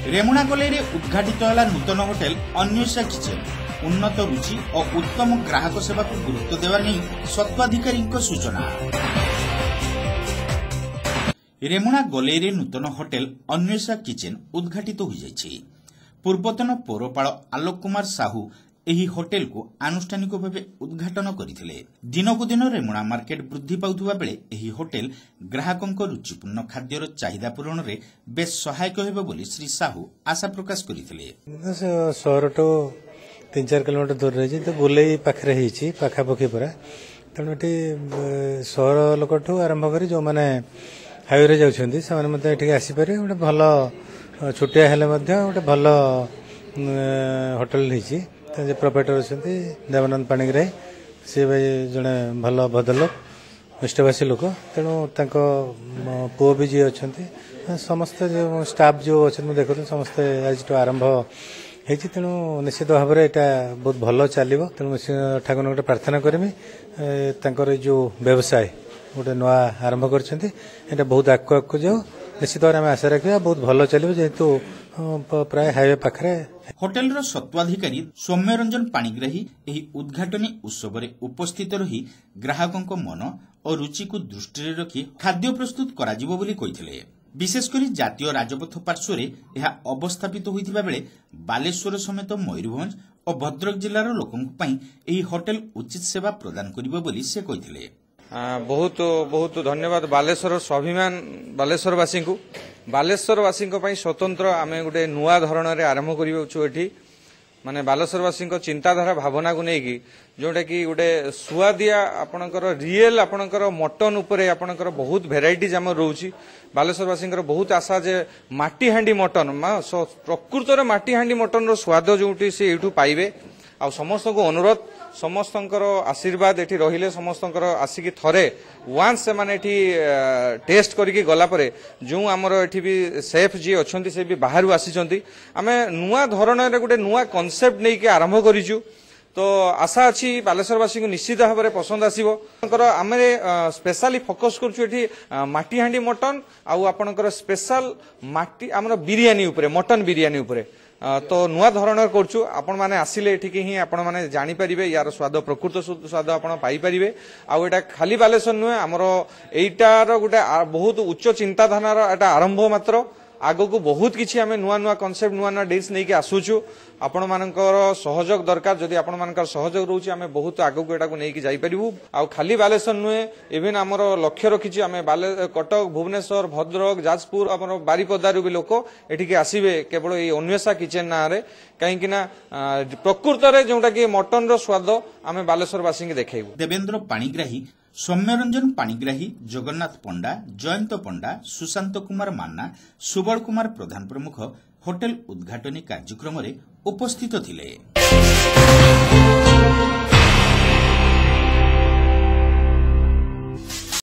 रेमुणा गलेरे उद्घाटित है नूतन hotel Anvesha kitchen. उन्नत रुचि और उत्तम ग्राहक सेवा को गुरुत्व देवा नहीं सत्वाधिकारी सूचना। रेमुणा गलेरे नूतन होटेल अन्वेषा किचेन उद्घाटित हो जाइछि। पूर्वतन पौरपाल आलोक कुमार साहू एही होटेल को आनुष्ठानिक भाव उद्घाटन करथिले। दिनकु दिन रेमुणा मार्केट वृद्धि पाउथुवा बेले एही होटेल ग्राहकंक रुचिपूर्ण खाद्यर चाहिदा पूरण रे बेस सहायक हेबो बोली श्री साहू आशा प्रकाश करथिले। शहर तो 3-4 किलोमीटर दूर रही तो गोलई पाखरे हिची पाखापाखी पूरा तेणु ये सहर लोक आरंभ कर जो मैंने हाईवे रे जाउछंती से मते एठी आसीपारे गोटे भल छुटिया हेले गोटे भल होटेल हिची जे प्रोप्राइटर अच्छा देवानंद पाणिग्राही सी भाई जड़े भल भद्रलोक निष्ठावासी लोक तेणु पुओ भी जी अच्छा समस्ते जो स्टाफ जो अच्छे देखते समस्ते आज आरंभ होती तेणु निश्चित भाव में यहाँ बहुत भल चलो तेणु ठाकुर गोटे प्रार्थना करमी जो व्यवसाय गोटे नुआ आरंभ कर बहुत आगू जाओ निश्चित भाव में आशा रखा बहुत भल चलो जेहेतु प्राय हाईवे पाखरे। होटेल सत्वाधिकारी सौम्य रंजन पाणिग्राही एही उद्घाटनी उत्सव में उपस्थित रही ग्राहकों मन और रुचि को दृष्टि रखी खाद्य प्रस्तुत कराजिबो बोली कहिथिले। विशेषकर जातीय राजपथ पार्श्व यह अवस्थापित होइथिबा बेले बालेश्वर समेत मयूरभंज और भद्रक जिलार लोकों पई एही होटेल उचित सेवा प्रदान करिबो बोली से कहिथिले। बहुत बहुत धन्यवाद बालेश्वर स्वाभिमान बालेश्वरवासी को बालेश्वरवासी स्वतंत्र आम गोटे नुआ धरण आरंभ कर माने बालेश्वरवासी चिंताधारा भावना को लेकिन जोटा कि गोटे सुआदिया आपणकर रियल आपणकर मटन उपरे आपणकर बहुत भेराइटीज आम रोची बालेश्वरवासी बहुत आशा जे माटी हांडी मटन प्रकृत माटी हांडी मटन स्वाद जो से ये पाइबे आ समस्त को अनुरोध समस्त आशीर्वाद एठी रहिले समस्त आसिकी थरे वांस से माने एठी टेस्ट करके गला परे जो आमर एठी भी सेफ जी अछंती से भी बाहर आसीचंती आमे नुआ धरण रे गोटे नुआ कांसेप्ट नै के आरंभ करिजु तो आशा अछि बालेश्वरवासी को निश्चित भाव में पसंद आसीबो। आमे स्पेशली फोकस करछु एठी माटी हांडी मटन आउ आपनकर स्पेशल माटी हमर बिरयानी उपरे मटन बिरयानी उपरे तो नुआ धरण करछु आपण माने आसिले एठिके ही आपण माने जानि परिबे यार स्वाद प्रकृत स्वाद आपण पाई परिबे आ एटा खाली बालेश्वर नुए हमर एटार गोटे बहुत उच्च चिंताधारार एटा आरंभ मात्र आगो को बहुत किछि आमे नुआ नुआ कांसेप्ट नुआ नुआ डिश नै के आसुछु आपण मानकर सहयोग दरकार जदि आपण मानकर सहयोग रहउछि आमे बहुत आगो को एटा को नै के जाई परिबु आ खाली बालेश्वर नुए इवन हमर लक्ष्य रखिछि आमे कटक भुवनेश्वर भद्रक जाजपुर हमर बारिपदारु भी लोक एठिके आसीबे केवल ए अन्वेषा किचेन ना रे काहेकि ना प्रकृत रे जोटा कि मटन रो स्वाद आमे बालेश्वरवासी के देखाइबु। देवेंद्र पाणिग्राही सौम्यरंजन पाणिग्राही जगन्नाथ पंडा जयंत पंडा सुशांत कुमार मान्ना सुबल कुमार प्रधान प्रमुख होटेल उद्घाटनी कार्यक्रम में उपस्थित थिले।